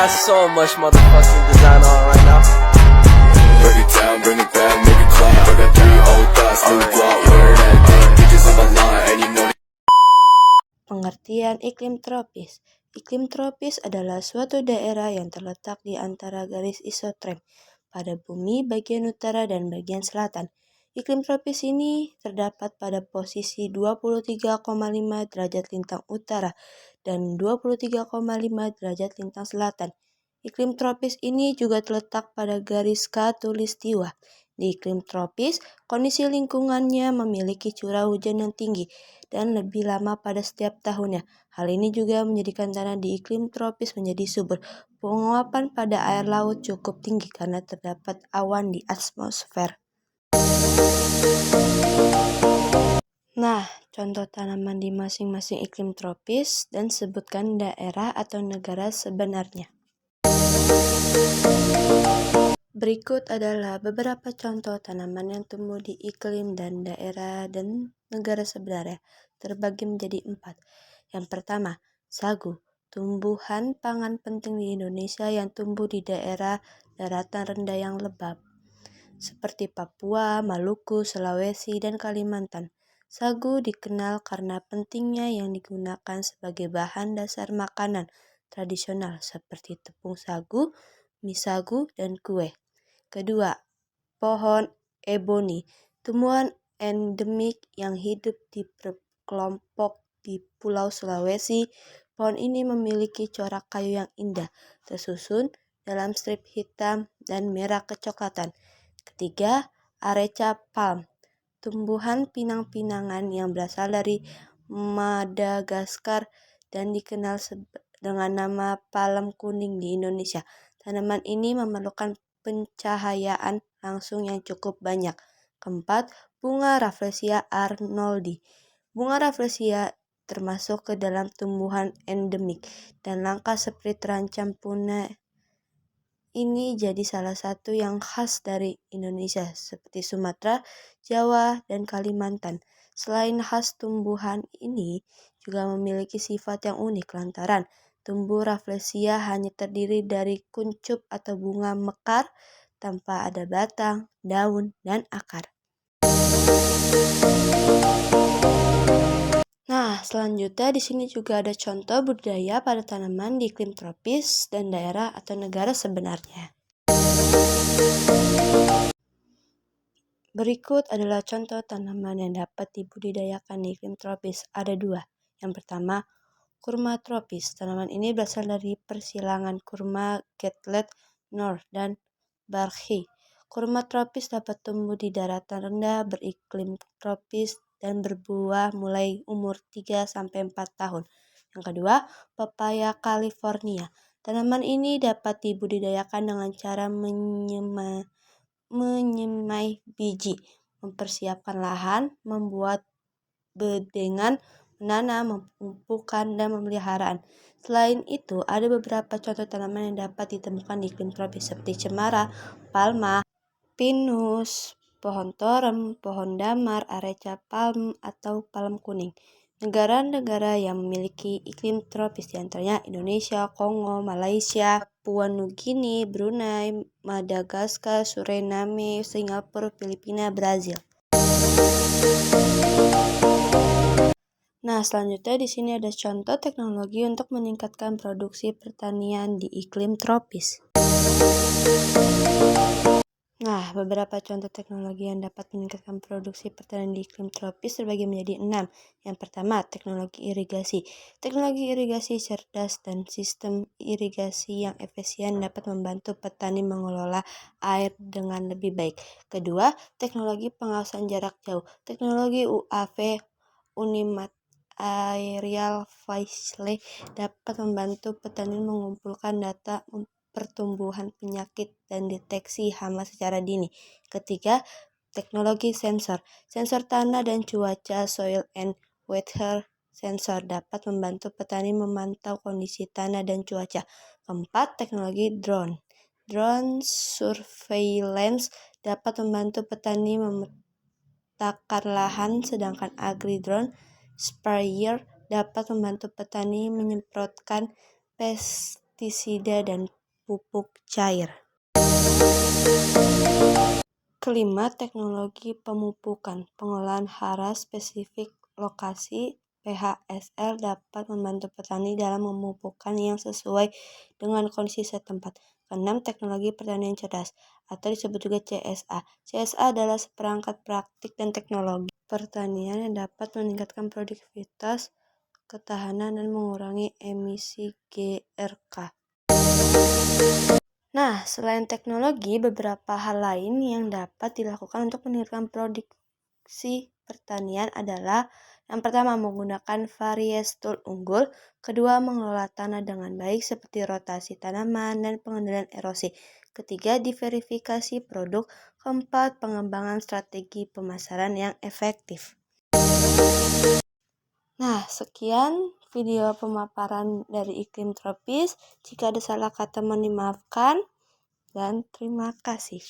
got so much motherfucking design on right now. Break it down, bring it back, make it clap. I got 3 old thoughts, new guap, wear that thing. Bitches on my line, and you know. Pengertian iklim tropis. Iklim tropis adalah suatu daerah yang terletak di antara garis isoterm pada bumi bagian utara dan bagian selatan. Iklim tropis ini terdapat pada posisi 23,5 derajat lintang utara dan 23,5 derajat lintang selatan. Iklim tropis ini juga terletak pada garis khatulistiwa. Di iklim tropis, kondisi lingkungannya memiliki curah hujan yang tinggi dan lebih lama pada setiap tahunnya. Hal ini juga menjadikan tanah di iklim tropis menjadi subur. Penguapan pada air laut cukup tinggi karena terdapat awan di atmosfer. Nah, contoh tanaman di masing-masing iklim tropis dan sebutkan daerah atau negara sebenarnya. Berikut adalah beberapa contoh tanaman yang tumbuh di iklim dan daerah dan negara sebenarnya, terbagi menjadi 4. Yang pertama, sagu, tumbuhan pangan penting di Indonesia yang tumbuh di daerah daratan rendah yang lembab, seperti Papua, Maluku, Sulawesi, dan Kalimantan. Sagu dikenal karena pentingnya yang digunakan sebagai bahan dasar makanan tradisional seperti tepung sagu, mie sagu, dan kue. Kedua, pohon eboni, tumbuhan endemik yang hidup di kelompok di Pulau Sulawesi. Pohon ini memiliki corak kayu yang indah, tersusun dalam strip hitam dan merah kecoklatan. Ketiga, areca palm, tumbuhan pinang-pinangan yang berasal dari Madagaskar dan dikenal dengan nama palem kuning di Indonesia. Tanaman ini memerlukan pencahayaan langsung yang cukup banyak. Keempat, bunga Rafflesia arnoldi. Bunga Rafflesia termasuk ke dalam tumbuhan endemik dan langka seperti terancam punah. Ini jadi salah satu yang khas dari Indonesia seperti Sumatera, Jawa, dan Kalimantan. Selain khas, tumbuhan ini juga memiliki sifat yang unik lantaran tumbuh Rafflesia hanya terdiri dari kuncup atau bunga mekar tanpa ada batang, daun, dan akar. Nah, selanjutnya di sini juga ada contoh budidaya pada tanaman di iklim tropis dan daerah atau negara sebenarnya. Berikut adalah contoh tanaman yang dapat dibudidayakan di iklim tropis. Ada 2. Yang pertama, kurma tropis. Tanaman ini berasal dari persilangan kurma Gatlet Nor dan Barhi. Kurma tropis dapat tumbuh di daratan rendah beriklim tropis dan berbuah mulai umur 3-4 tahun. Yang kedua, pepaya California. Tanaman ini dapat dibudidayakan dengan cara menyemai biji, mempersiapkan lahan, membuat bedengan, menanam, memupukkan, dan memeliharaan. Selain itu, ada beberapa contoh tanaman yang dapat ditemukan di iklim tropis seperti cemara, palma, pinus, pohon torem, pohon damar, areca palm, atau palem kuning. Negara-negara yang memiliki iklim tropis diantaranya Indonesia, Kongo, Malaysia, Papua Nugini, Brunei, Madagaskar, Suriname, Singapura, Filipina, Brazil. Nah, selanjutnya di sini ada contoh teknologi untuk meningkatkan produksi pertanian di iklim tropis. Nah, beberapa contoh teknologi yang dapat meningkatkan produksi pertanian di iklim tropis terbagi menjadi 6. Yang pertama, teknologi irigasi. Teknologi irigasi cerdas dan sistem irigasi yang efisien dapat membantu petani mengelola air dengan lebih baik. Kedua, teknologi pengawasan jarak jauh. Teknologi UAV, Unimat Aerial Visual dapat membantu petani mengumpulkan data pertumbuhan penyakit dan deteksi hama secara dini. Ketiga, teknologi sensor. Sensor tanah dan cuaca soil and weather sensor dapat membantu petani memantau kondisi tanah dan cuaca. Keempat, teknologi drone. Drone surveillance dapat membantu petani memetakan lahan, sedangkan agri-drone sprayer dapat membantu petani menyemprotkan pestisida dan pupuk cair. Kelima, teknologi pemupukan. Pengolahan hara spesifik lokasi PHSL dapat membantu petani dalam memupukkan yang sesuai dengan kondisi setempat. Keenam, teknologi pertanian cerdas atau disebut juga CSA. CSA adalah seperangkat praktik dan teknologi pertanian yang dapat meningkatkan produktivitas, ketahanan, dan mengurangi emisi GRK. Nah, selain teknologi, beberapa hal lain yang dapat dilakukan untuk meningkatkan produksi pertanian adalah yang pertama, menggunakan varies tool unggul. Kedua, mengelola tanah dengan baik seperti rotasi tanaman dan pengendalian erosi. Ketiga, diverifikasi produk. Keempat, pengembangan strategi pemasaran yang efektif. Nah, sekian video pemaparan dari iklim tropis. Jika ada salah kata mohon dimaafkan, dan terima kasih.